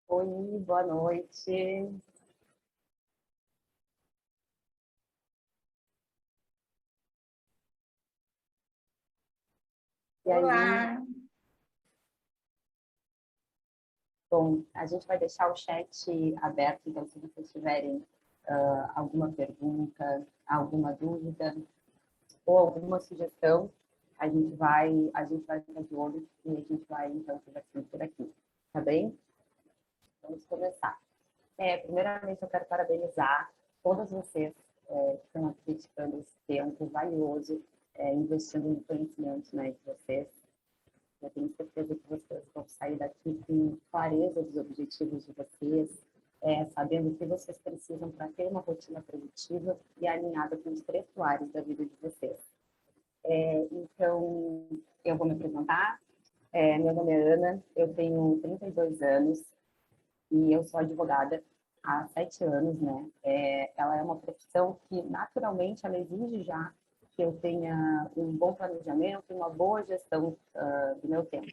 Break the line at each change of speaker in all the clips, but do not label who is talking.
Oi, boa noite. E aí,
Olá!
bom, a gente vai deixar o chat aberto, então se vocês tiverem alguma pergunta, alguma dúvida ou alguma sugestão, a gente vai ficar de olho e a gente vai então conversando por aqui, tá bem? Vamos começar. Primeiramente, eu quero parabenizar todas vocês que estão aqui dedicando esse tempo valioso, investindo no conhecimento, né, de vocês. Eu tenho certeza que vocês vão sair daqui com clareza dos objetivos de vocês, sabendo o que vocês precisam para ter uma rotina produtiva e alinhada com os 3 pilares da vida de vocês. Então, eu vou me apresentar. Meu nome é Ana, eu tenho 32 anos e eu sou advogada há 7 anos, né? Ela é uma profissão que, naturalmente, ela exige já que eu tenha um bom planejamento e uma boa gestão do meu tempo.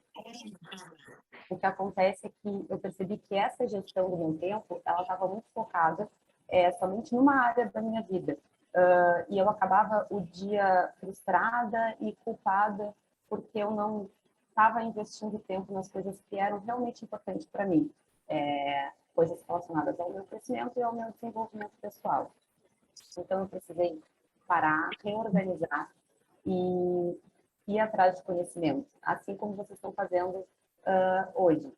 O que acontece é que eu percebi que essa gestão do meu tempo, ela estava muito focada somente numa área da minha vida. E eu acabava o dia frustrada e culpada porque eu não estava investindo tempo nas coisas que eram realmente importantes para mim. Coisas relacionadas ao meu crescimento e ao meu desenvolvimento pessoal. Então, eu precisei parar, reorganizar e ir atrás de conhecimento, assim como vocês estão fazendo hoje.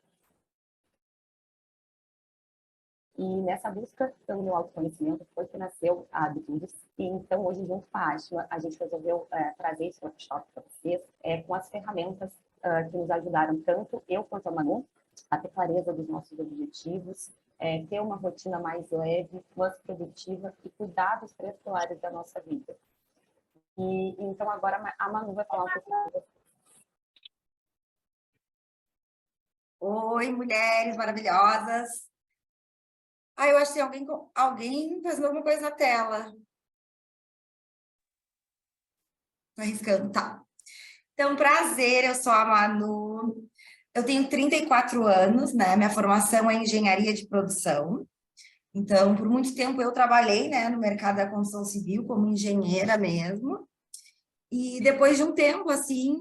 E nessa busca pelo meu autoconhecimento foi que nasceu a Habitudes. E então, hoje, junto com a Ashla, a gente resolveu trazer esse workshop para vocês com as ferramentas que nos ajudaram, tanto eu quanto a Manu, a ter clareza dos nossos objetivos, ter uma rotina mais leve, mais produtiva e cuidar dos 3 pilares da nossa vida. E então, agora a Manu vai falar um pouquinho.
Oi, mulheres maravilhosas! Eu acho que tem alguém fazendo alguma coisa na tela. Tô arriscando, tá. Então, prazer, eu sou a Manu. Eu tenho 34 anos, né? Minha formação é engenharia de produção. Então, por muito tempo eu trabalhei, né, no mercado da construção civil como engenheira mesmo. E depois de um tempo, assim,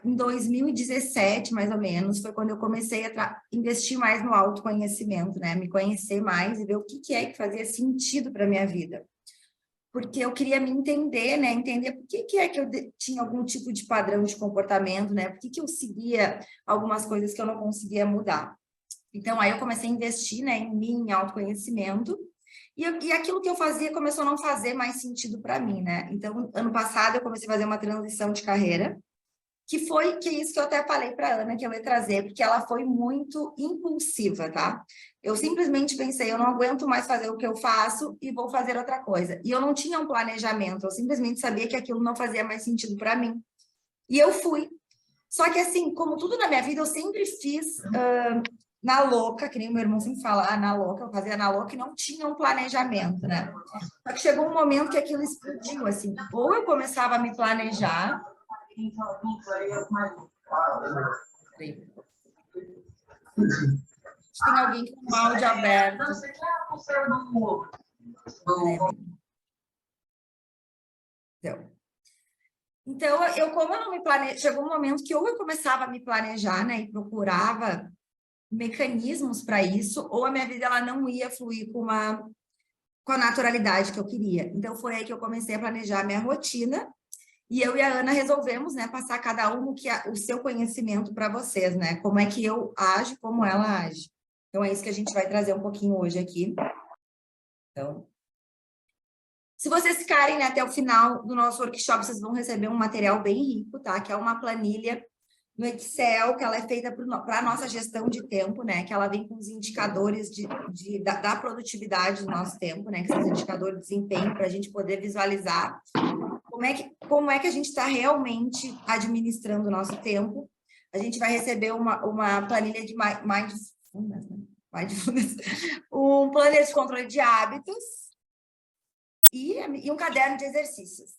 em 2017, mais ou menos, foi quando eu comecei a investir mais no autoconhecimento, né? Me conhecer mais e ver o que é que fazia sentido para a minha vida. Porque eu queria me entender, né? Entender por que é que eu tinha algum tipo de padrão de comportamento, né? Por que eu seguia algumas coisas que eu não conseguia mudar. Então, aí eu comecei a investir, né, em mim, em autoconhecimento, e aquilo que eu fazia começou a não fazer mais sentido para mim, né? Então, ano passado, eu comecei a fazer uma transição de carreira, que é isso que eu até falei para a Ana que eu ia trazer, porque ela foi muito impulsiva, tá? Eu simplesmente pensei, eu não aguento mais fazer o que eu faço e vou fazer outra coisa. E eu não tinha um planejamento, eu simplesmente sabia que aquilo não fazia mais sentido para mim. E eu fui. Só que, assim, como tudo na minha vida, eu sempre fiz na louca, que nem o meu irmão sempre fala, na louca, eu fazia na louca e não tinha um planejamento, né? Só que chegou um momento que aquilo explodiu, assim, ou eu começava a me planejar. Tem alguém com o áudio aberto. Então, como eu não me planejava, chegou um momento que ou eu começava a me planejar, né, e procurava mecanismos para isso, ou a minha vida ela não ia fluir com a naturalidade que eu queria. Então, foi aí que eu comecei a planejar a minha rotina, e eu e a Ana resolvemos, né, passar cada um o seu conhecimento para vocês, né, como é que eu ajo, como ela age. Então, é isso que a gente vai trazer um pouquinho hoje aqui. Então, se vocês ficarem, né, até o final do nosso workshop, vocês vão receber um material bem rico, tá? Que é uma planilha no Excel, que ela é feita para a nossa gestão de tempo, né? Que ela vem com os indicadores da produtividade do nosso tempo, né? Que são os indicadores de desempenho, para a gente poder visualizar como é que a gente está realmente administrando o nosso tempo. A gente vai receber uma planilha de mindfulness, né? Um planner de controle de hábitos, e um caderno de exercícios.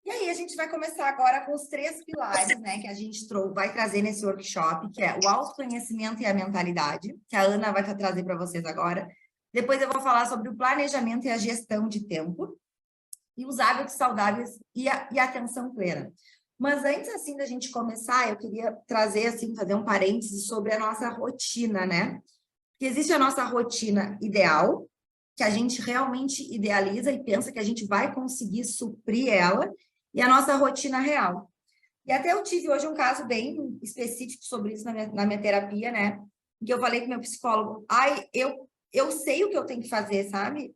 E aí, a gente vai começar agora com os 3 pilares, né, que a gente vai trazer nesse workshop, que é o autoconhecimento e a mentalidade, que a Ana vai trazer para vocês agora. Depois eu vou falar sobre o planejamento e a gestão de tempo, e os hábitos saudáveis e a atenção plena. Mas antes, assim, da gente começar, eu queria trazer, assim, fazer um parêntese sobre a nossa rotina, né? Porque existe a nossa rotina ideal, que a gente realmente idealiza e pensa que a gente vai conseguir suprir ela, e a nossa rotina real. E até eu tive hoje um caso bem específico sobre isso na minha terapia, né? Que eu falei com meu psicólogo, eu sei o que eu tenho que fazer, sabe?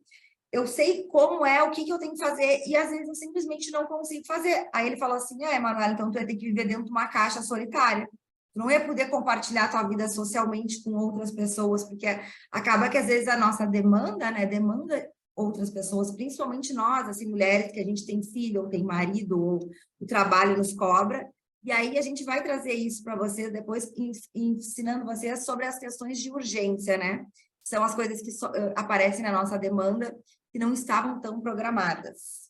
Eu sei como é, o que eu tenho que fazer, e às vezes eu simplesmente não consigo fazer. Aí ele falou assim, Emanuela, então tu vai ter que viver dentro de uma caixa solitária. Tu não ia poder compartilhar a tua vida socialmente com outras pessoas, porque acaba que às vezes a nossa demanda, né, demanda outras pessoas, principalmente nós, assim, mulheres que a gente tem filho, ou tem marido, ou o trabalho nos cobra, e aí a gente vai trazer isso para vocês depois, ensinando vocês sobre as questões de urgência, né? São as coisas que aparecem na nossa demanda, que não estavam tão programadas.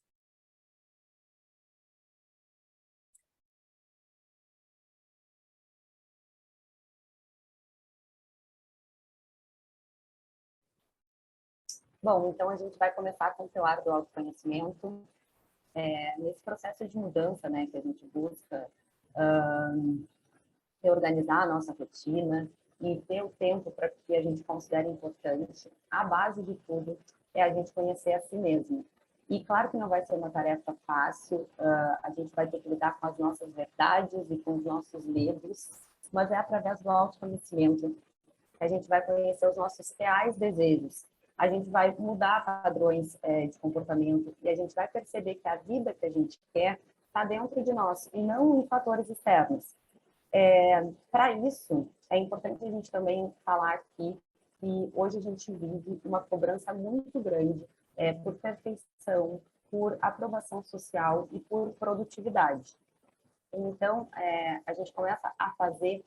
Bom, então a gente vai começar com o pilar do autoconhecimento. Nesse processo de mudança, né, que a gente busca reorganizar a nossa rotina e ter o tempo para que a gente considere importante, a base de tudo é a gente conhecer a si mesmo. E claro que não vai ser uma tarefa fácil, a gente vai ter que lidar com as nossas verdades e com os nossos medos, mas é através do autoconhecimento que a gente vai conhecer os nossos reais desejos, a gente vai mudar padrões de comportamento e a gente vai perceber que a vida que a gente quer está dentro de nós e não em fatores externos. Para isso, é importante a gente também falar aqui que hoje a gente vive uma cobrança muito grande por perfeição, por aprovação social e por produtividade. Então, a gente começa a fazer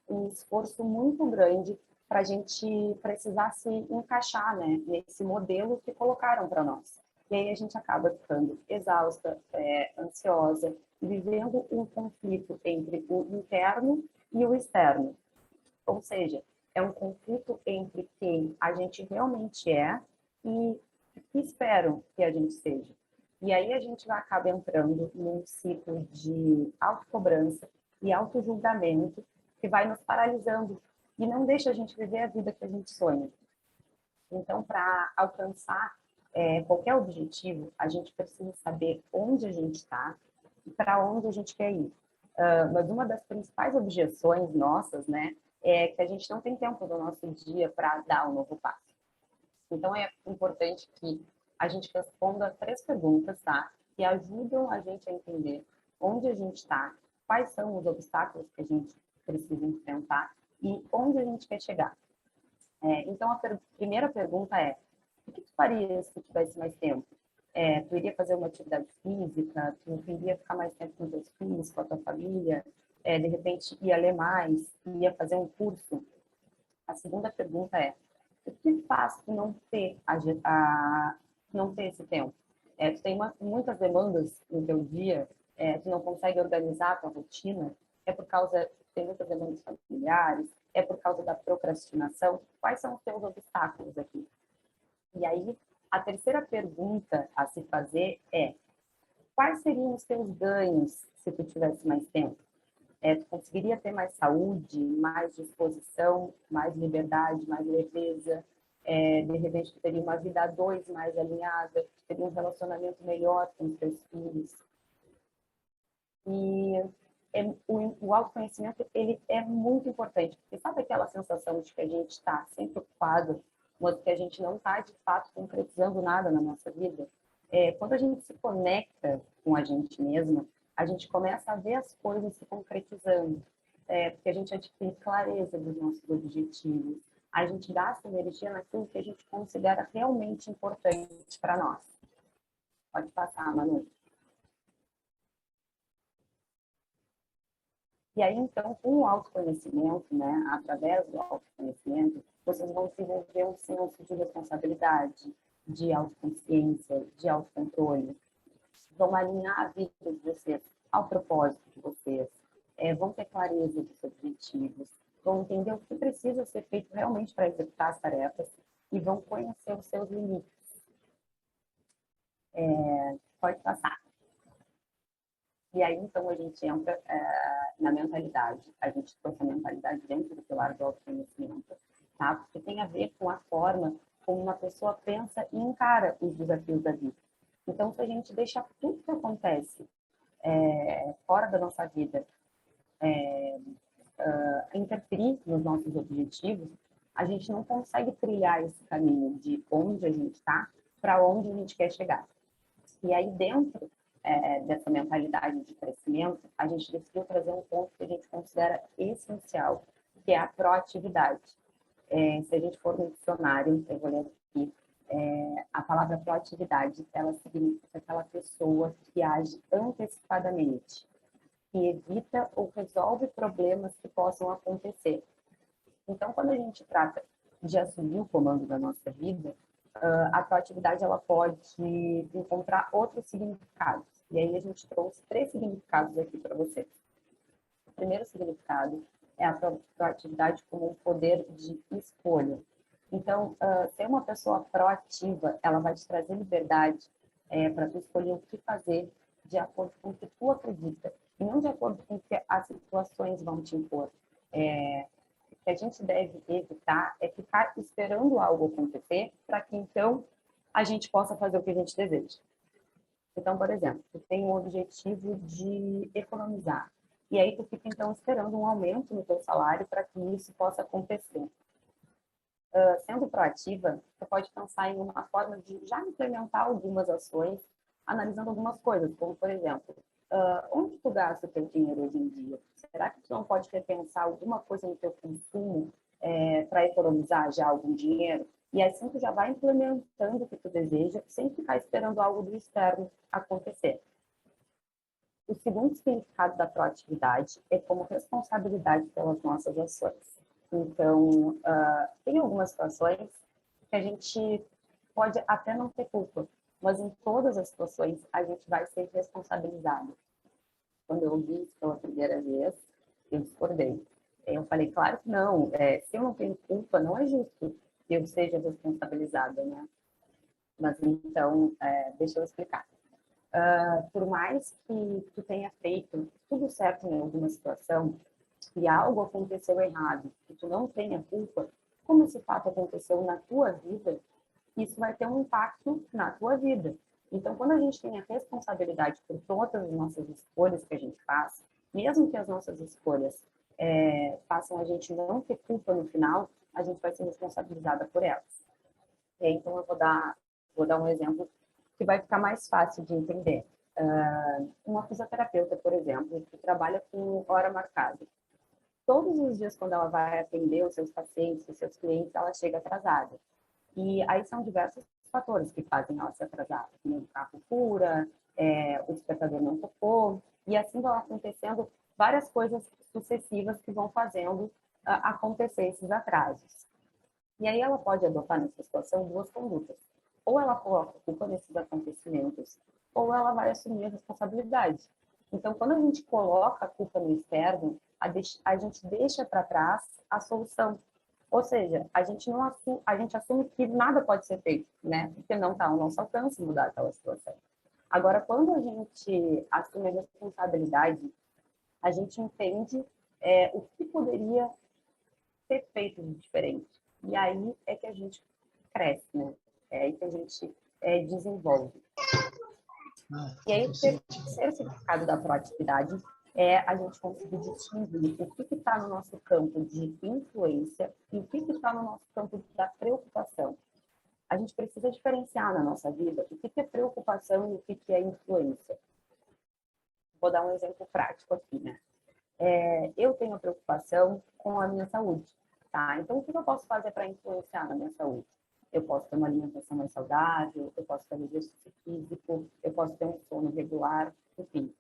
um esforço muito grande para a gente precisar se encaixar, né, nesse modelo que colocaram para nós. E aí a gente acaba ficando exausta, ansiosa, vivendo um conflito entre o interno e o externo. Ou seja, é um conflito entre quem a gente realmente é e o que esperam que a gente seja. E aí a gente acaba entrando num ciclo de autocobrança e autojulgamento que vai nos paralisando e não deixa a gente viver a vida que a gente sonha. Então, para alcançar qualquer objetivo, a gente precisa saber onde a gente está e para onde a gente quer ir. Mas uma das principais objeções nossas, né, é que a gente não tem tempo do nosso dia para dar um novo passo. Então, é importante que a gente responda 3 perguntas, tá? Que ajudam a gente a entender onde a gente está, quais são os obstáculos que a gente precisa enfrentar e onde a gente quer chegar. Então, a primeira pergunta é: o que tu faria se tivesse mais tempo? Tu iria fazer uma atividade física, tu iria ficar mais tempo com teus filhos, com a tua família, de repente ia ler mais, ia fazer um curso. A segunda pergunta é, o que faz tu não ter, não ter esse tempo? Tu tem muitas demandas no teu dia, tu não consegue organizar a tua rotina, é por causa, tem muitas demandas familiares, é por causa da procrastinação? Quais são os teus obstáculos aqui? E aí, a terceira pergunta a se fazer é, quais seriam os teus ganhos se tu tivesse mais tempo? Tu conseguiria ter mais saúde, mais disposição, mais liberdade, mais leveza, de repente tu teria uma vida a dois mais alinhada, tu teria um relacionamento melhor com os teus filhos. E o autoconhecimento, ele é muito importante, porque sabe aquela sensação de que a gente está sempre ocupado, mas que a gente não está, de fato, concretizando nada na nossa vida? Quando a gente se conecta com a gente mesma, a gente começa a ver as coisas se concretizando, porque a gente adquire clareza dos nossos objetivos, a gente gasta energia naquilo que a gente considera realmente importante para nós. Pode passar, Manu. E aí, então, com o autoconhecimento, né, através do autoconhecimento, vocês vão desenvolver um senso de responsabilidade, de autoconsciência, de autocontrole, vão alinhar a vida de vocês ao propósito de vocês, vão ter clareza dos objetivos, vão entender o que precisa ser feito realmente para executar as tarefas e vão conhecer os seus limites. Pode passar. E aí, então, a gente entra na mentalidade. A gente trouxe a mentalidade dentro do pilar do autoconhecimento, tá? Porque tem a ver com a forma como uma pessoa pensa e encara os desafios da vida. Então, se a gente deixa tudo que acontece fora da nossa vida interferir nos nossos objetivos, a gente não consegue trilhar esse caminho de onde a gente está para onde a gente quer chegar. E aí, dentro dessa mentalidade de crescimento, a gente decidiu trazer um ponto que a gente considera essencial, que é a proatividade. Se a gente for no dicionário, eu vou ler aqui, a palavra proatividade, ela significa aquela pessoa que age antecipadamente, que evita ou resolve problemas que possam acontecer. Então, quando a gente trata de assumir o comando da nossa vida, a proatividade ela pode encontrar outros significados. E aí a gente trouxe 3 significados aqui para vocês. O primeiro significado é a proatividade como um poder de escolha. Então, ser uma pessoa proativa, ela vai te trazer liberdade para tu escolher o que fazer de acordo com o que tu acredita e não de acordo com o que as situações vão te impor. O que a gente deve evitar é ficar esperando algo acontecer para que, então, a gente possa fazer o que a gente deseja. Então, por exemplo, tu tem um objetivo de economizar. E aí tu fica, então, esperando um aumento no teu salário para que isso possa acontecer. Sendo proativa, você pode pensar em uma forma de já implementar algumas ações, analisando algumas coisas, como, por exemplo, onde tu gasta o teu dinheiro hoje em dia? Será que tu não pode repensar alguma coisa no teu consumo para economizar já algum dinheiro? E assim tu já vai implementando o que tu deseja, sem ficar esperando algo do externo acontecer. O segundo significado da proatividade é como responsabilidade pelas nossas ações. Então, tem algumas situações que a gente pode até não ter culpa, mas em todas as situações a gente vai ser responsabilizado. Quando eu ouvi isso pela primeira vez, eu discordei. Eu falei, claro que não, se eu não tenho culpa, não é justo que eu seja responsabilizada, né? Mas então, deixa eu explicar. Por mais que tu tenha feito tudo certo em alguma situação, e algo aconteceu errado, que tu não tenha culpa, como esse fato aconteceu na tua vida, isso vai ter um impacto na tua vida. Então, quando a gente tem a responsabilidade por todas as nossas escolhas que a gente faz, mesmo que as nossas escolhas façam a gente não ter culpa no final, a gente vai ser responsabilizada por elas. Então, eu vou dar um exemplo que vai ficar mais fácil de entender. Uma fisioterapeuta, por exemplo, que trabalha com hora marcada. Todos os dias, quando ela vai atender os seus pacientes, os seus clientes, ela chega atrasada. E aí são diversos fatores que fazem ela se atrasar. O carro fura, o despertador não tocou, e assim vão acontecendo várias coisas sucessivas que vão fazendo acontecer esses atrasos. E aí ela pode adotar nessa situação duas condutas. Ou ela coloca culpa nesses acontecimentos, ou ela vai assumir a responsabilidade. Então, quando a gente coloca a culpa no externo, a gente deixa para trás a solução. Ou seja, a gente assume que nada pode ser feito, né? Porque não está ao nosso alcance mudar aquela situação. Agora, quando a gente assume a responsabilidade, a gente entende o que poderia ser feito de diferente. E aí é que a gente cresce, né? É aí que a gente desenvolve. E aí, o terceiro significado da proatividade é a gente conseguir distinguir o que está no nosso campo de influência e o que está no nosso campo da preocupação. A gente precisa diferenciar na nossa vida o que é preocupação e o que é influência. Vou dar um exemplo prático aqui, né? Eu tenho preocupação com a minha saúde, tá? Então, o que eu posso fazer para influenciar na minha saúde? Eu posso ter uma alimentação mais saudável, eu posso fazer exercício físico, eu posso ter um sono regular, enfim.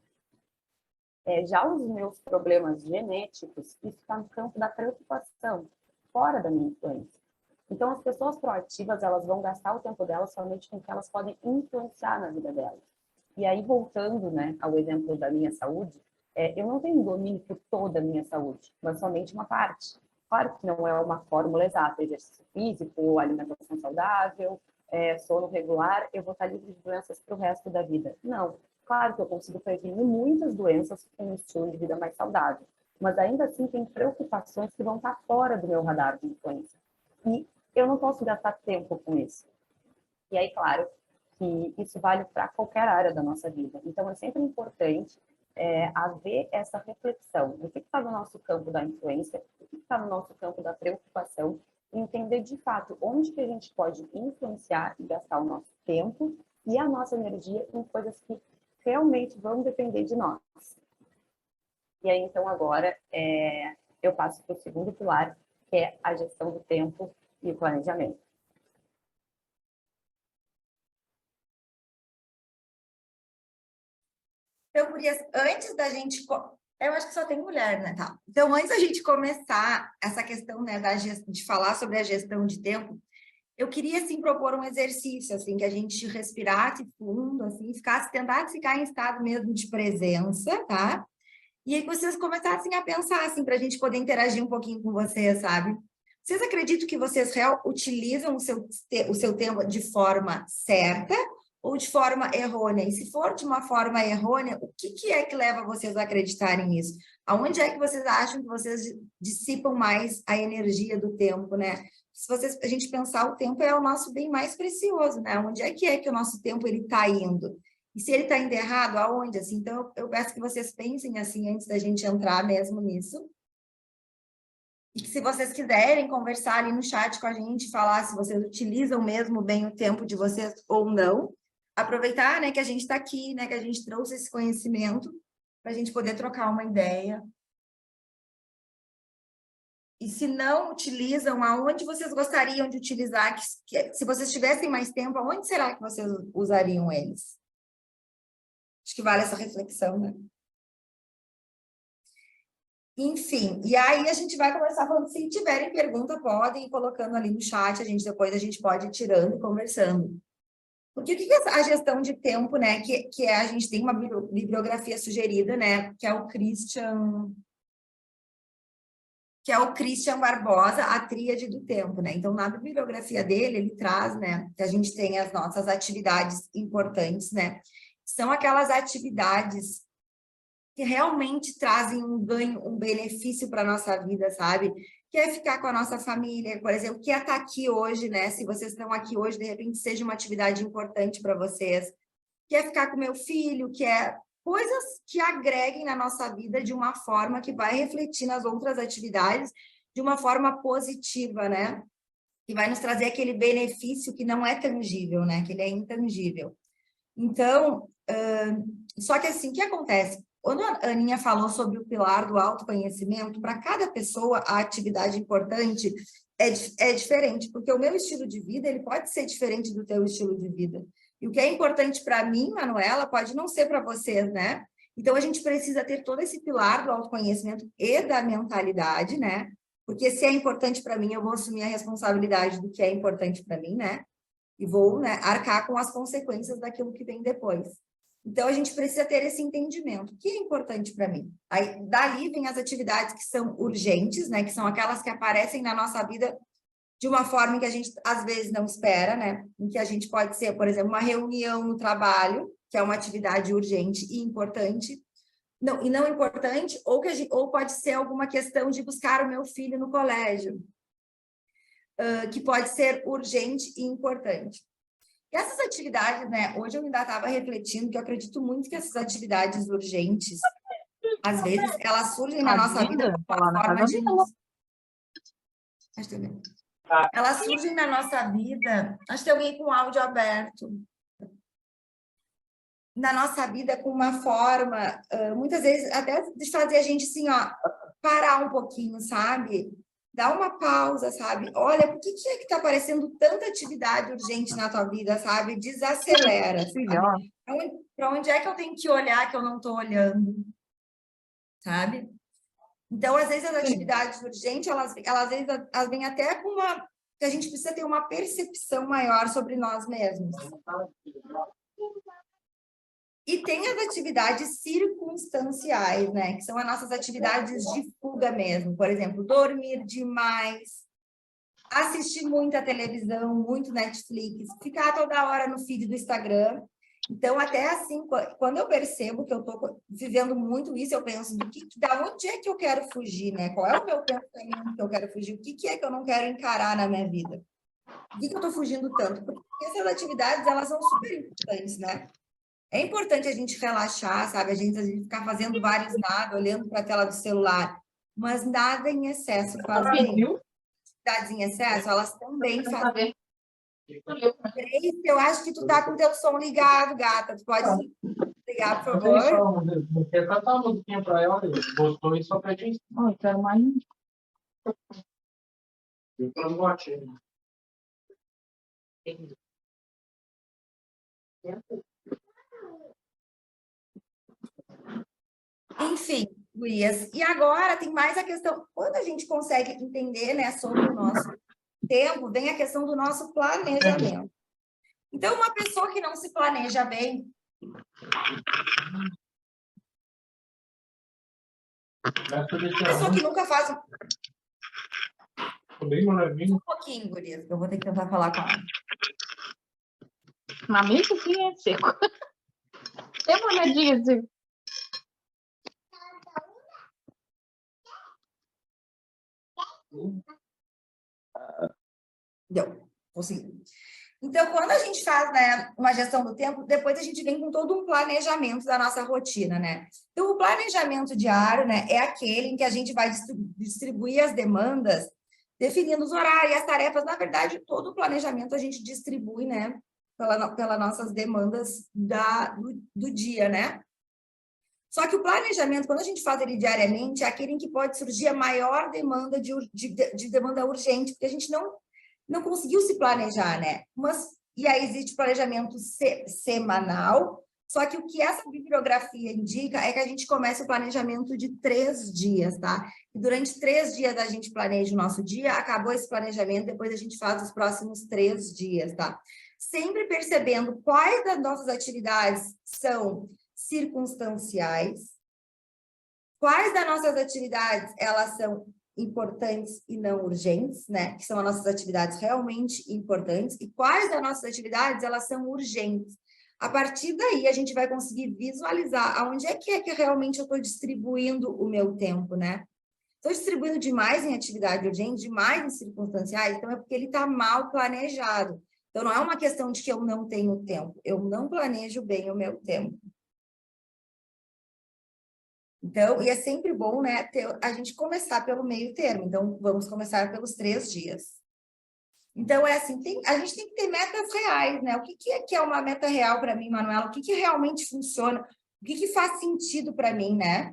Já os meus problemas genéticos, isso está no campo da preocupação, fora da minha influência. Então, as pessoas proativas, elas vão gastar o tempo delas somente com o que elas podem influenciar na vida delas. E aí, voltando, né, ao exemplo da minha saúde, eu não tenho domínio por toda a minha saúde, mas somente uma parte. Claro que não é uma fórmula exata, exercício físico, alimentação saudável, sono regular, eu vou estar livre de doenças para o resto da vida. Não. Claro que eu consigo prevenir muitas doenças com um estilo de vida mais saudável, mas ainda assim tem preocupações que vão estar fora do meu radar de influência. E eu não posso gastar tempo com isso. E aí, claro, que isso vale para qualquer área da nossa vida. Então, é sempre importante haver essa reflexão. O que está no nosso campo da influência, o que está no nosso campo da preocupação, e entender de fato onde que a gente pode influenciar e gastar o nosso tempo e a nossa energia em coisas que realmente vão depender de nós. E aí, então, agora, eu passo para o segundo pilar, que é a gestão do tempo e o planejamento.
Então, Gurias, antes da gente... Eu acho que só tem mulher, né? Tá. Então, antes da gente começar essa questão, né, de falar sobre a gestão de tempo, eu queria, assim, propor um exercício, assim, que a gente respirasse fundo, assim, tentasse ficar em estado mesmo de presença, tá? E aí que vocês começassem a pensar, assim, para a gente poder interagir um pouquinho com vocês, sabe? Vocês acreditam que vocês utilizam o seu tempo de forma certa ou de forma errônea? E se for de uma forma errônea, o que é que leva vocês a acreditarem nisso? Aonde é que vocês acham que vocês dissipam mais a energia do tempo, né? Se a gente pensar, o tempo é o nosso bem mais precioso, né? Onde é que o nosso tempo ele está indo? E se ele está indo errado, aonde? Assim, então, eu peço que vocês pensem assim, antes da gente entrar mesmo nisso. E que se vocês quiserem conversar ali no chat com a gente, falar se vocês utilizam mesmo bem o tempo de vocês ou não, aproveitar, né, que a gente está aqui, né, que a gente trouxe esse conhecimento para a gente poder trocar uma ideia. E se não utilizam, aonde vocês gostariam de utilizar? Se vocês tivessem mais tempo, aonde será que vocês usariam eles? Acho que vale essa reflexão, né? Enfim, e aí a gente vai começar falando, se tiverem pergunta, podem ir colocando ali no chat, depois a gente pode ir tirando e conversando. Porque o que é a gestão de tempo, né? Que a gente tem uma bibliografia sugerida, né? Que é o Christian Barbosa, a Tríade do Tempo, né? Então, na bibliografia dele, ele traz, né? Que a gente tem as nossas atividades importantes, né? São aquelas atividades que realmente trazem um ganho, um benefício para a nossa vida, sabe? Que é ficar com a nossa família, por exemplo, que é estar aqui hoje, né? Se vocês estão aqui hoje, de repente seja uma atividade importante para vocês. Que é ficar com meu filho, que é coisas que agreguem na nossa vida de uma forma que vai refletir nas outras atividades de uma forma positiva, né? Que vai nos trazer aquele benefício que não é tangível, né? Que ele é intangível. Então, só que assim, o que acontece? Quando a Aninha falou sobre o pilar do autoconhecimento, para cada pessoa, a atividade importante, é diferente, porque o meu estilo de vida, ele pode ser diferente do teu estilo de vida. E o que é importante para mim, Manuela, pode não ser para vocês, né? Então, a gente precisa ter todo esse pilar do autoconhecimento e da mentalidade, né? Porque se é importante para mim, eu vou assumir a responsabilidade do que é importante para mim, né? E vou, né, arcar com as consequências daquilo que vem depois. Então, a gente precisa ter esse entendimento. O que é importante para mim? Aí, dali vem as atividades que são urgentes, né? Que são aquelas que aparecem na nossa vida de uma forma que a gente, às vezes, não espera, né? Em que a gente pode ser, por exemplo, uma reunião no trabalho, que é uma atividade urgente e importante, não importante, ou pode ser alguma questão de buscar o meu filho no colégio, que pode ser urgente e importante. E essas atividades, né? Hoje eu ainda estava refletindo que eu acredito muito que essas atividades urgentes, às vezes, elas surgem na nossa vida como uma forma de... Elas surgem na nossa vida... Acho que tem alguém com o áudio aberto. Na nossa vida com uma forma, muitas vezes, até de fazer a gente, assim, ó, parar um pouquinho, sabe? Dá uma pausa, sabe? Olha, por que é que está aparecendo tanta atividade urgente na tua vida, sabe? Desacelera, sabe? Para onde é que eu tenho que olhar que eu não estou olhando, sabe? Então, às vezes, as atividades urgentes, elas vêm até com uma... que a gente precisa ter uma percepção maior sobre nós mesmos. E tem as atividades circunstanciais, né? Que são as nossas atividades de fuga mesmo. Por exemplo, dormir demais, assistir muita televisão, muito Netflix, ficar toda hora no feed do Instagram. Então, até assim, quando eu percebo que eu estou vivendo muito isso, eu penso, da onde é que eu quero fugir, né? Qual é o meu pensamento que eu quero fugir? O que é que eu não quero encarar na minha vida? Por que eu estou fugindo tanto? Porque essas atividades, elas são super importantes, né? É importante a gente relaxar, sabe? A gente ficar fazendo vários nada, olhando para a tela do celular, mas nada em excesso faz bem. Atividades em excesso, elas também fazem bem. Eu acho que tu tá com o teu som ligado, gata. Tu pode ligar, por favor?
Não quer cantar uma musiquinha para ela, gostou e só pede isso.
Não, eu quero mais.
Eu não botei.
Enfim, Luias. E agora tem mais a questão, quando a gente consegue entender, né, sobre o nosso tempo, vem a questão do nosso planejamento. Então, uma pessoa que não se planeja bem... Uma pessoa que nunca faz...
Bem maravilha.
Um pouquinho, Gurias, que eu vou ter que tentar falar com ela.
Na minha cozinha é seco. Tem uma olhadinha assim.
Deu, consegui. Então, quando a gente faz, né, uma gestão do tempo, depois a gente vem com todo um planejamento da nossa rotina, né? Então, o planejamento diário, né, é aquele em que a gente vai distribuir as demandas, definindo os horários e as tarefas. Na verdade, todo o planejamento a gente distribui, né, pelas nossas demandas do dia, né? Só que o planejamento, quando a gente faz ele diariamente, é aquele em que pode surgir a maior demanda de demanda urgente, porque a gente não conseguiu se planejar, né? E aí existe planejamento semanal, só que o que essa bibliografia indica é que a gente começa o planejamento de 3 dias, tá? E durante 3 dias a gente planeja o nosso dia, acabou esse planejamento, depois a gente faz os próximos 3 dias, tá? Sempre percebendo quais das nossas atividades são circunstanciais, quais das nossas atividades elas são importantes e não urgentes, né? Que são as nossas atividades realmente importantes, e quais das nossas atividades elas são urgentes. A partir daí, a gente vai conseguir visualizar aonde é que realmente eu estou distribuindo o meu tempo, né? Estou distribuindo demais em atividade urgente, demais em circunstanciais, então é porque ele está mal planejado. Então, não é uma questão de que eu não tenho tempo, eu não planejo bem o meu tempo. Então, e é sempre bom, né, a gente começar pelo meio termo. Então, vamos começar pelos 3 dias. Então, é assim, a gente tem que ter metas reais, né? O que é uma meta real para mim, Manuela? O que realmente funciona? O que faz sentido para mim, né?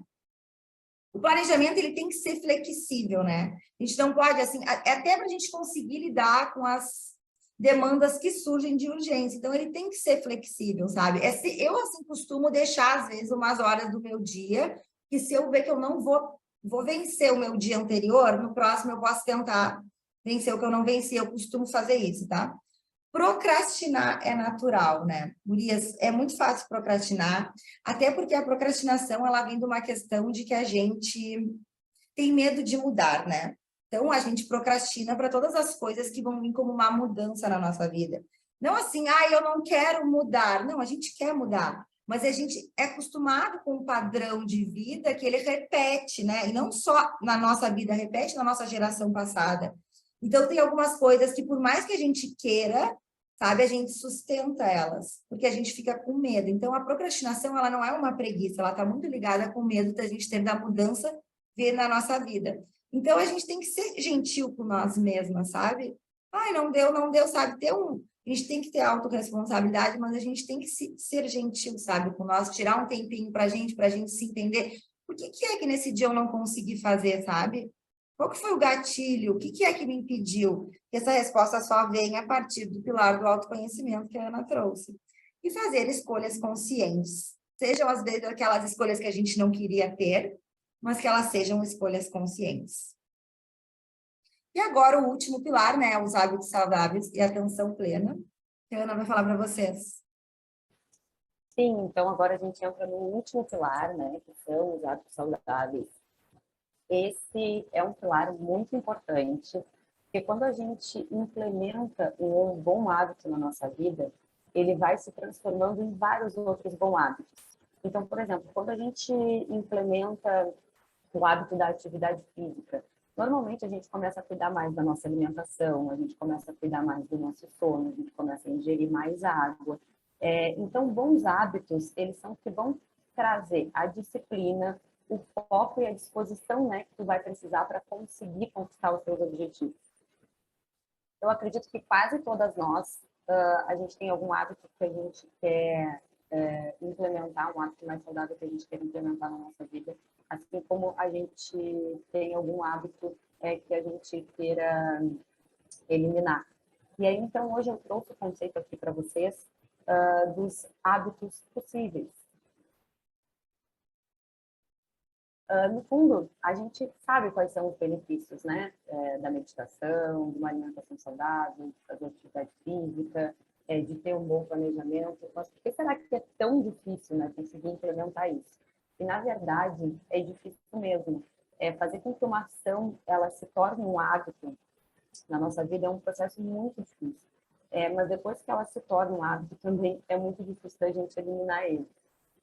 O planejamento, ele tem que ser flexível, né? A gente não pode, assim, até para a gente conseguir lidar com as demandas que surgem de urgência. Então, ele tem que ser flexível, sabe? Eu, assim, costumo deixar, às vezes, umas horas do meu dia, que se eu ver que eu não vou vencer o meu dia anterior, no próximo eu posso tentar vencer o que eu não venci. Eu costumo fazer isso, tá? Procrastinar é natural, né? Gurias, é muito fácil procrastinar, até porque a procrastinação, ela vem de uma questão de que a gente tem medo de mudar, né? Então, a gente procrastina para todas as coisas que vão vir como uma mudança na nossa vida. Não assim, eu não quero mudar. Não, a gente quer mudar, mas a gente é acostumado com um padrão de vida que ele repete, né? E não só na nossa vida, repete na nossa geração passada. Então, tem algumas coisas que, por mais que a gente queira, sabe, a gente sustenta elas, porque a gente fica com medo. Então, a procrastinação, ela não é uma preguiça, ela está muito ligada com o medo da gente ter da mudança vir na nossa vida. Então, a gente tem que ser gentil com nós mesmas, sabe? Não deu, não deu, sabe? A gente tem que ter autorresponsabilidade, mas a gente tem que ser gentil, sabe? Com nós, tirar um tempinho para a gente se entender. Por que é que nesse dia eu não consegui fazer, sabe? Qual que foi o gatilho? O que é que me impediu? Essa resposta só vem a partir do pilar do autoconhecimento que a Ana trouxe. E fazer escolhas conscientes. Sejam, às vezes, aquelas escolhas que a gente não queria ter, mas que elas sejam escolhas conscientes. E agora o último pilar, né? Os hábitos saudáveis e a atenção plena. Que a Ana vai falar para vocês.
Sim, então agora a gente entra no último pilar, né? Que são os hábitos saudáveis. Esse é um pilar muito importante, porque quando a gente implementa um bom hábito na nossa vida, ele vai se transformando em vários outros bons hábitos. Então, por exemplo, quando a gente implementa o hábito da atividade física, normalmente a gente começa a cuidar mais da nossa alimentação, a gente começa a cuidar mais do nosso sono, a gente começa a ingerir mais água. Então, bons hábitos, eles são que vão trazer a disciplina, o foco e a disposição, né, que tu vai precisar para conseguir conquistar os seus objetivos. Eu acredito que quase todas nós, a gente tem algum hábito que a gente quer implementar, um hábito mais saudável que a gente quer implementar na nossa vida, assim como a gente tem algum hábito que a gente queira eliminar. E aí, então, hoje eu trouxe o conceito aqui para vocês dos hábitos possíveis. No fundo, a gente sabe quais são os benefícios, né? Da meditação, de uma alimentação saudável, de fazer atividade física, de ter um bom planejamento. Mas por que será que é tão difícil, né, conseguir implementar isso? E, na verdade, é difícil mesmo. Fazer com que uma ação ela se torne um hábito na nossa vida é um processo muito difícil. Mas depois que ela se torna um hábito, também é muito difícil da gente eliminar ele.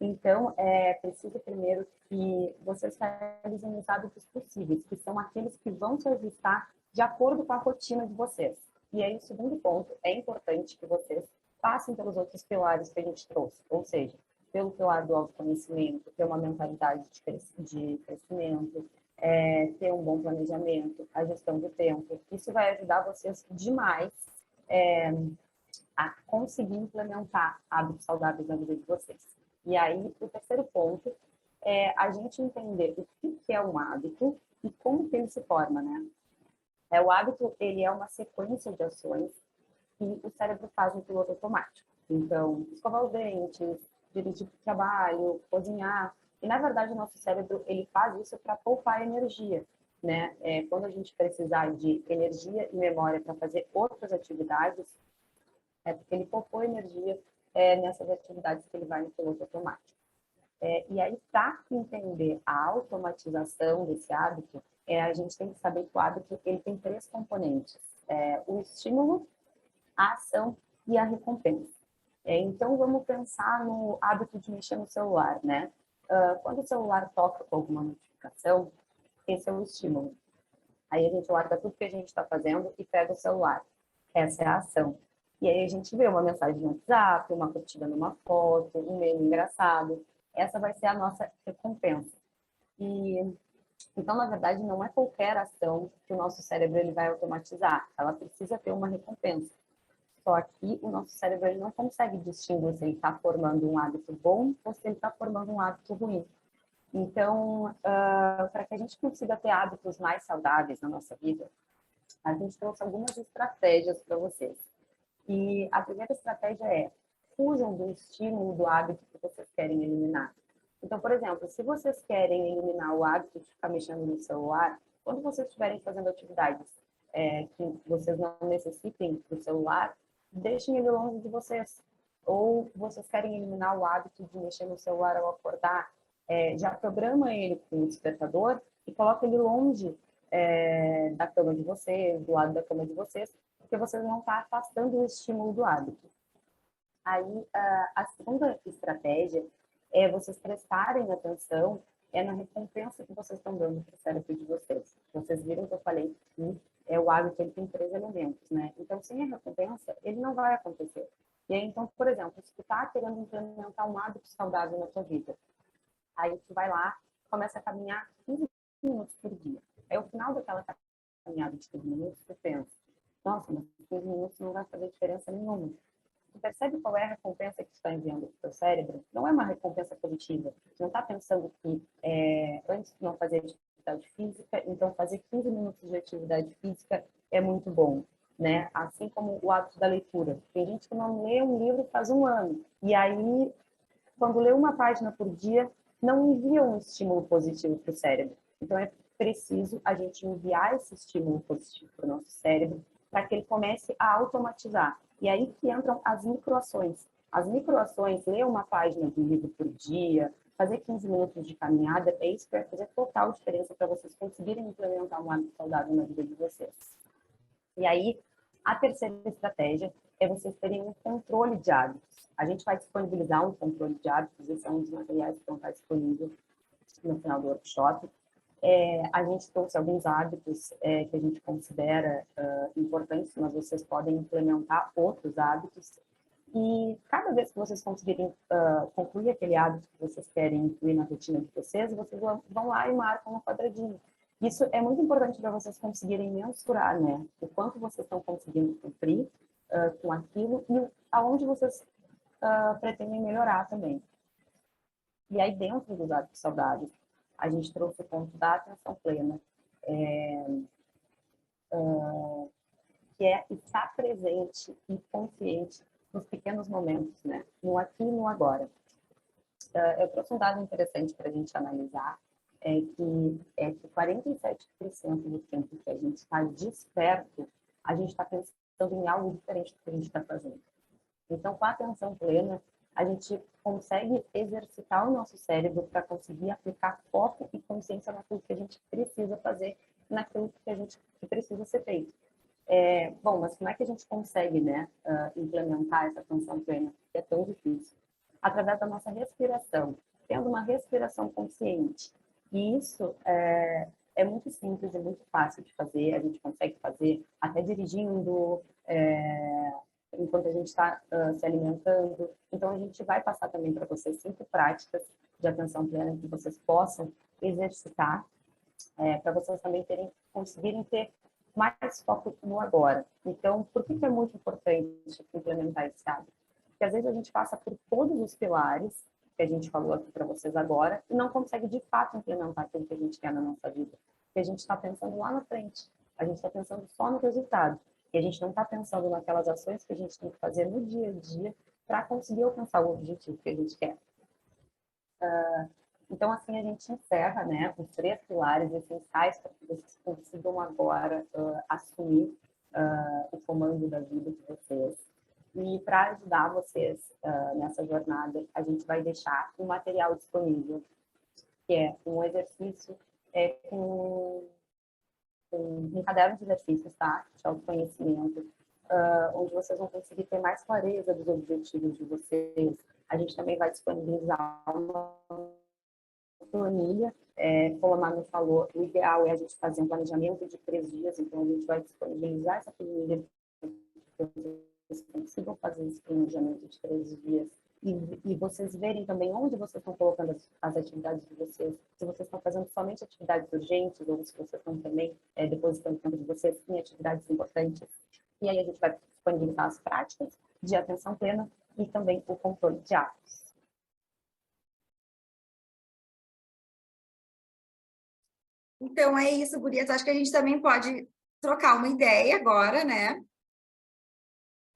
Então, é preciso primeiro que vocês realizem os hábitos possíveis, que são aqueles que vão se ajustar de acordo com a rotina de vocês. E aí, o segundo ponto, é importante que vocês passem pelos outros pilares que a gente trouxe, ou seja, pelo pilar do autoconhecimento, ter uma mentalidade de crescimento, ter um bom planejamento, a gestão do tempo. Isso vai ajudar vocês demais a conseguir implementar hábitos saudáveis na vida de vocês. E aí, o terceiro ponto é a gente entender o que é um hábito e como que ele se forma, né? O hábito, ele é uma sequência de ações que o cérebro faz no piloto automático. Então, escovar os dentes, dirigir para o trabalho, cozinhar. E, na verdade, o nosso cérebro, ele faz isso para poupar energia, né? Quando a gente precisar de energia e memória para fazer outras atividades, porque ele poupou energia nessas atividades que ele vai no piloto automático. E aí, para entender a automatização desse hábito, a gente tem que saber que o hábito ele tem três componentes: o estímulo, a ação e a recompensa. Então, vamos pensar no hábito de mexer no celular, né? Quando o celular toca com alguma notificação, esse é o estímulo. Aí a gente larga tudo que a gente está fazendo e pega o celular. Essa é a ação. E aí a gente vê uma mensagem no WhatsApp, uma curtida numa foto, um meme engraçado. Essa vai ser a nossa recompensa. Então, na verdade, não é qualquer ação que o nosso cérebro ele vai automatizar. Ela precisa ter uma recompensa. Só que o nosso cérebro ele não consegue distinguir se ele está formando um hábito bom ou se ele está formando um hábito ruim. Então, para que a gente consiga ter hábitos mais saudáveis na nossa vida, a gente trouxe algumas estratégias para vocês. E a primeira estratégia é: fujam do estímulo do hábito que vocês querem eliminar. Então, por exemplo, se vocês querem eliminar o hábito de ficar mexendo no celular, quando vocês estiverem fazendo atividades que vocês não necessitem do celular, deixem ele longe de vocês. Ou vocês querem eliminar o hábito de mexer no celular ao acordar, já programa ele com o despertador e coloca ele longe da cama de vocês, do lado da cama de vocês, porque vocês não estão afastando o estímulo do hábito. Aí, a segunda estratégia é vocês prestarem atenção na recompensa que vocês estão dando para o cérebro de vocês. Vocês viram que eu falei que o hábito ele tem 3 elementos, né? Então, sem a recompensa, ele não vai acontecer. E aí, então, por exemplo, se tu está querendo implementar um hábito saudável na tua vida, aí tu vai lá, começa a caminhar 15 minutos por dia. Aí, ao final daquela caminhada de 15 minutos, tu pensa: nossa, mas 15 minutos não vai fazer diferença nenhuma. Tu percebe qual é a recompensa que tu está enviando para o teu cérebro? Não é uma recompensa positiva. Tu não está pensando que antes de não fazer atividade física, então fazer 15 minutos de atividade física é muito bom, né? Assim como o hábito da leitura. Tem gente que não lê um livro faz um ano. E aí, quando lê uma página por dia, não envia um estímulo positivo para o cérebro. Então, é preciso a gente enviar esse estímulo positivo para o nosso cérebro para que ele comece a automatizar. E aí que entram as microações. As microações, ler uma página de livro por dia, fazer 15 minutos de caminhada, é isso que vai fazer total diferença para vocês conseguirem implementar um hábito saudável na vida de vocês. E aí, a terceira estratégia é vocês terem um controle de hábitos. A gente vai disponibilizar um controle de hábitos, esse é um dos materiais que vão estar disponíveis no final do workshop. A gente trouxe alguns hábitos que a gente considera importantes, mas vocês podem implementar outros hábitos. E cada vez que vocês conseguirem concluir aquele hábito que vocês querem incluir na rotina de vocês vão lá e marcam um quadradinho. Isso é muito importante para vocês conseguirem mensurar, né? O quanto vocês estão conseguindo cumprir com aquilo e aonde vocês pretendem melhorar também. E aí, dentro dos hábitos saudáveis, a gente trouxe o ponto da atenção plena, que é estar presente e consciente nos pequenos momentos, né? No aqui e no agora. Eu trouxe um dado interessante para a gente analisar, que 47% do tempo que a gente está desperto, a gente está pensando em algo diferente do que a gente está fazendo. Então, com a atenção plena, a gente consegue exercitar o nosso cérebro para conseguir aplicar foco e consciência naquilo que a gente precisa fazer, naquilo que precisa ser feito. Bom, mas como é que a gente consegue, né, implementar essa atenção plena, que é tão difícil? Através da nossa respiração, tendo uma respiração consciente. E isso é muito simples e muito fácil de fazer, a gente consegue fazer até dirigindo, enquanto a gente está se alimentando. Então, a gente vai passar também para vocês 5 práticas de atenção plena que vocês possam exercitar, para vocês também conseguirem ter mais foco no agora. Então, por que é muito importante implementar esse hábito? Porque às vezes a gente passa por todos os pilares que a gente falou aqui para vocês agora e não consegue de fato implementar aquilo que a gente quer na nossa vida. Porque a gente está pensando lá na frente, a gente está pensando só no resultado. E a gente não está pensando naquelas ações que a gente tem que fazer no dia a dia para conseguir alcançar o objetivo que a gente quer. Então, assim, a gente encerra, né, os 3 pilares essenciais para que vocês consigam agora assumir o comando da vida de vocês. E para ajudar vocês nessa jornada, a gente vai deixar um material disponível, que é um exercício com um caderno de exercícios, tá? De autoconhecimento, onde vocês vão conseguir ter mais clareza dos objetivos de vocês. A gente também vai disponibilizar uma planilha, como a Manu falou, o ideal é a gente fazer um planejamento de 3 dias, então a gente vai disponibilizar essa planilha para que vocês consigam fazer esse planejamento de 3 dias e vocês verem também onde vocês estão colocando as atividades de vocês, se vocês estão fazendo somente atividades urgentes ou se vocês estão também depositando tempo de vocês em atividades importantes. E aí a gente vai disponibilizar as práticas de atenção plena e também o controle de hábitos.
Então, é isso, gurias. Acho que a gente também pode trocar uma ideia agora, né?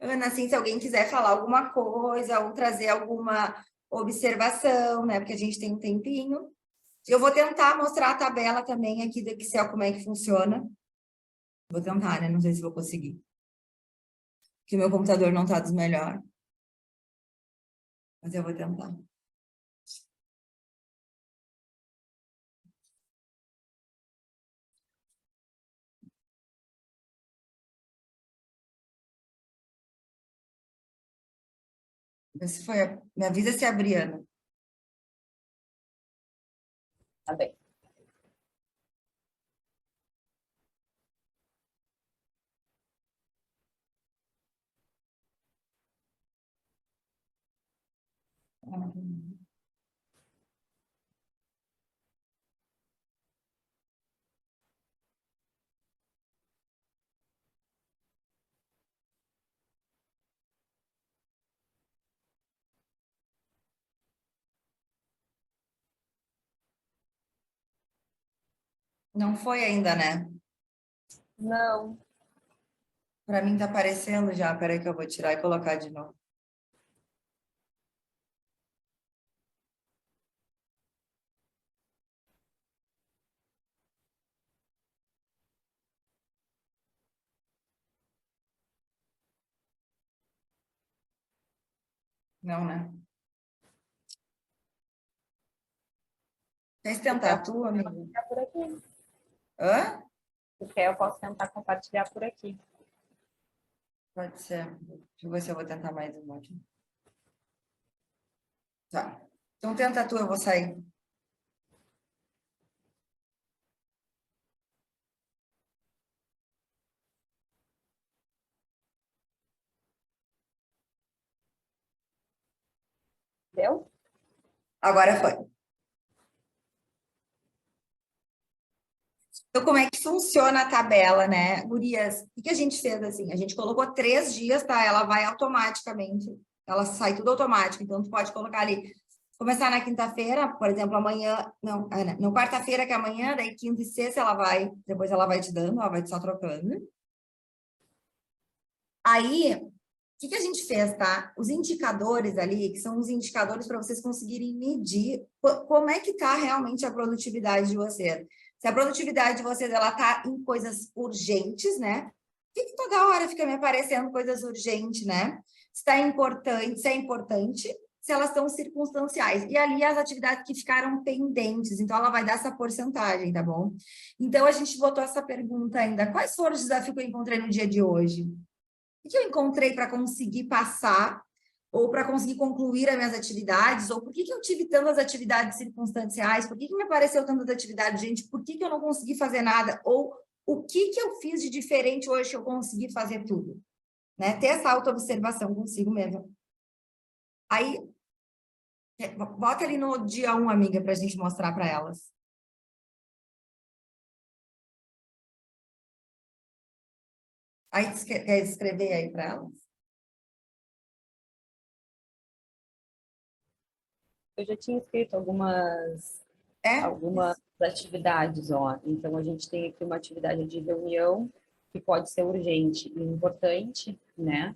Ana, assim, se alguém quiser falar alguma coisa ou trazer alguma observação, né? Porque a gente tem um tempinho. Eu vou tentar mostrar a tabela também aqui do Excel, como é que funciona. Vou tentar, né? Não sei se vou conseguir. Porque o meu computador não tá dos melhores. Mas eu vou tentar. Esse foi a... Me avisa se é a Briana.
Tá bem.
Não foi ainda, né?
Não,
Para mim tá aparecendo já. Peraí que eu vou tirar e colocar de novo. Não, né? Quer
se quer,
tentar
eu
tu,
posso
amiga?
compartilhar por aqui.
Hã?
Se quer, eu posso tentar compartilhar por aqui.
Pode ser. Deixa eu ver se eu vou tentar mais um aqui. Tá. Então tenta tu, eu vou sair.
Deu?
Agora foi. Então, como é que funciona a tabela, né? Gurias, o que a gente fez assim? A gente colocou 3 dias, tá? Ela vai automaticamente, ela sai tudo automático. Então, tu pode colocar ali, começar na quinta-feira, por exemplo, amanhã, não, não, quarta-feira que é amanhã, daí quinta e sexta ela vai, depois ela vai te dando, ela vai te só trocando. Aí, o que a gente fez, tá? Os indicadores ali, que são os indicadores para vocês conseguirem medir como é que está realmente a produtividade de vocês. Se a produtividade de vocês ela está em coisas urgentes, né? Por que toda hora fica me aparecendo coisas urgentes, né? Se está importante, se é importante, se elas estão circunstanciais. E ali as atividades que ficaram pendentes, então ela vai dar essa porcentagem, tá bom? Então a gente botou essa pergunta ainda: quais foram os desafios que eu encontrei no dia de hoje? O que eu encontrei para conseguir passar, ou para conseguir concluir as minhas atividades, ou por que eu tive tantas atividades circunstanciais, por que me apareceu tantas atividades, gente, por que eu não consegui fazer nada, ou o que eu fiz de diferente hoje que eu consegui fazer tudo, né? Ter essa autoobservação consigo mesmo. Aí, bota ali no dia 1, amiga, para a gente mostrar para elas. Aí, quer escrever aí para elas?
Eu já tinha escrito
É?
algumas atividades, ó. Então, a gente tem aqui uma atividade de reunião que pode ser urgente e importante, né?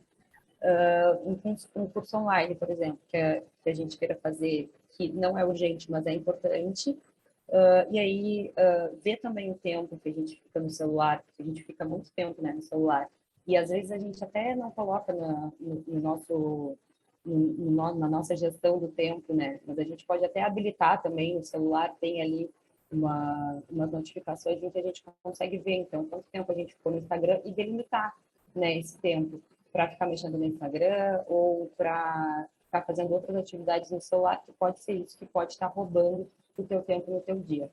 Um curso online, por exemplo, que a gente queira fazer, que não é urgente, mas é importante. E aí, ver também o tempo que a gente fica no celular, porque a gente fica muito tempo, né, no celular. E às vezes a gente até não coloca no nosso na nossa gestão do tempo, né? Mas a gente pode até habilitar também, o celular tem ali umas notificações em que a gente consegue ver, então, quanto tempo a gente ficou no Instagram e delimitar, né, esse tempo para ficar mexendo no Instagram ou para ficar fazendo outras atividades no celular, que pode ser isso, que pode estar roubando o teu tempo no teu dia.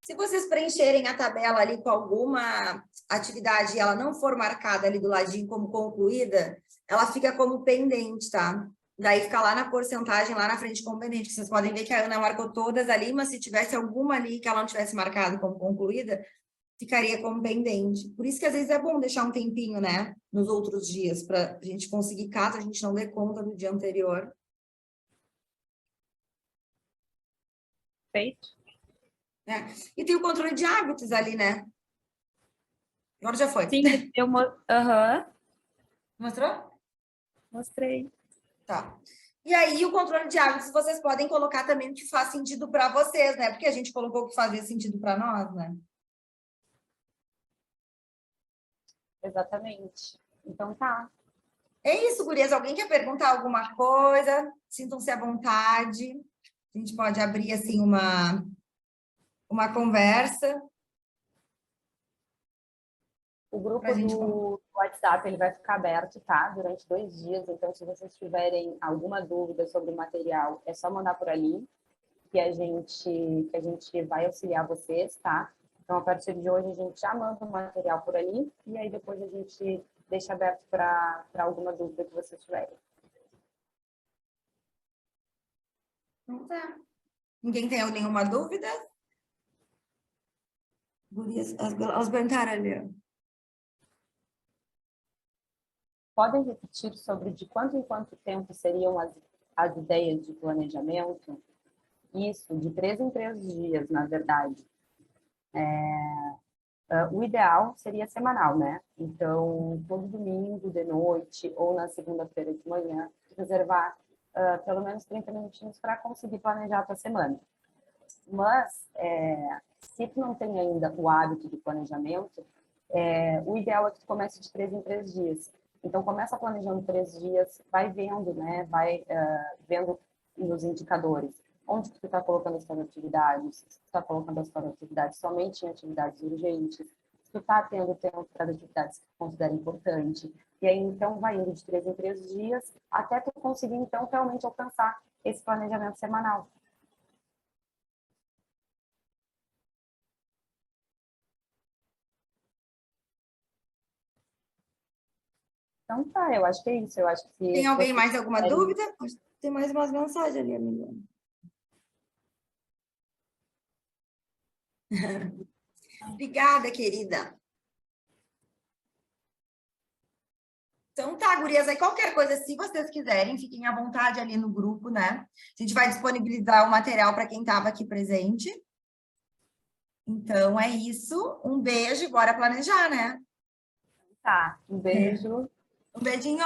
Se vocês preencherem a tabela ali com alguma atividade e ela não for marcada ali do ladinho como concluída, ela fica como pendente, tá? Daí fica lá na porcentagem, lá na frente como pendente. Vocês podem ver que a Ana marcou todas ali, mas se tivesse alguma ali que ela não tivesse marcado como concluída, ficaria como pendente. Por isso que às vezes é bom deixar um tempinho, né? Nos outros dias, para a gente conseguir, caso a gente não dê conta do dia anterior.
Feito.
E tem o controle de hábitos ali, né? Agora já foi.
Sim, aham,
Mostrou?
mostrei.
Tá. E aí, o controle de hábitos, vocês podem colocar também o que faz sentido para vocês, né? Porque a gente colocou o que fazia sentido para nós, né?
Exatamente. Então tá.
É isso, gurias. Alguém quer perguntar alguma coisa? Sintam-se à vontade. A gente pode abrir, assim, uma conversa.
O grupo
Pra gente
do WhatsApp ele vai ficar aberto, tá? Durante 2 dias. Então, se vocês tiverem alguma dúvida sobre o material, é só mandar por ali que a gente vai auxiliar vocês, tá? Então, a partir de hoje, a gente já manda o material por ali e aí depois a gente deixa aberto para alguma dúvida que vocês tiverem.
Então tá. Ninguém tem nenhuma dúvida? Gurias, elas perguntaram ali, ó.
Podem repetir sobre de quanto em quanto tempo seriam as ideias de planejamento? Isso, de 3 em 3 dias, na verdade. O ideal seria semanal, né? Então, todo domingo de noite ou na segunda-feira de manhã, reservar pelo menos 30 minutinhos para conseguir planejar a tua semana. Mas, se tu não tem ainda o hábito de planejamento, o ideal é que tu comece de 3 em 3 dias. Então, começa planejando 3 dias, vai vendo, né? Vai vendo nos indicadores onde que tu está colocando as tuas atividades, se tu está colocando as tuas atividades somente em atividades urgentes, se tu está tendo tempo para as atividades que tu considera importante. E aí, então, vai indo de 3 em 3 dias até tu conseguir, então, realmente alcançar esse planejamento semanal. Então, tá, eu acho que é isso. Eu acho que
Tem
se
alguém
vocês
mais alguma
quiserem...
dúvida? Tem mais umas mensagens ali, amiga. Obrigada, querida. Então tá, gurias, aí qualquer coisa, se vocês quiserem, fiquem à vontade ali no grupo, né? A gente vai disponibilizar o material para quem estava aqui presente. Então é isso. Um beijo e bora planejar, né?
Tá, um beijo.
Um beijinho.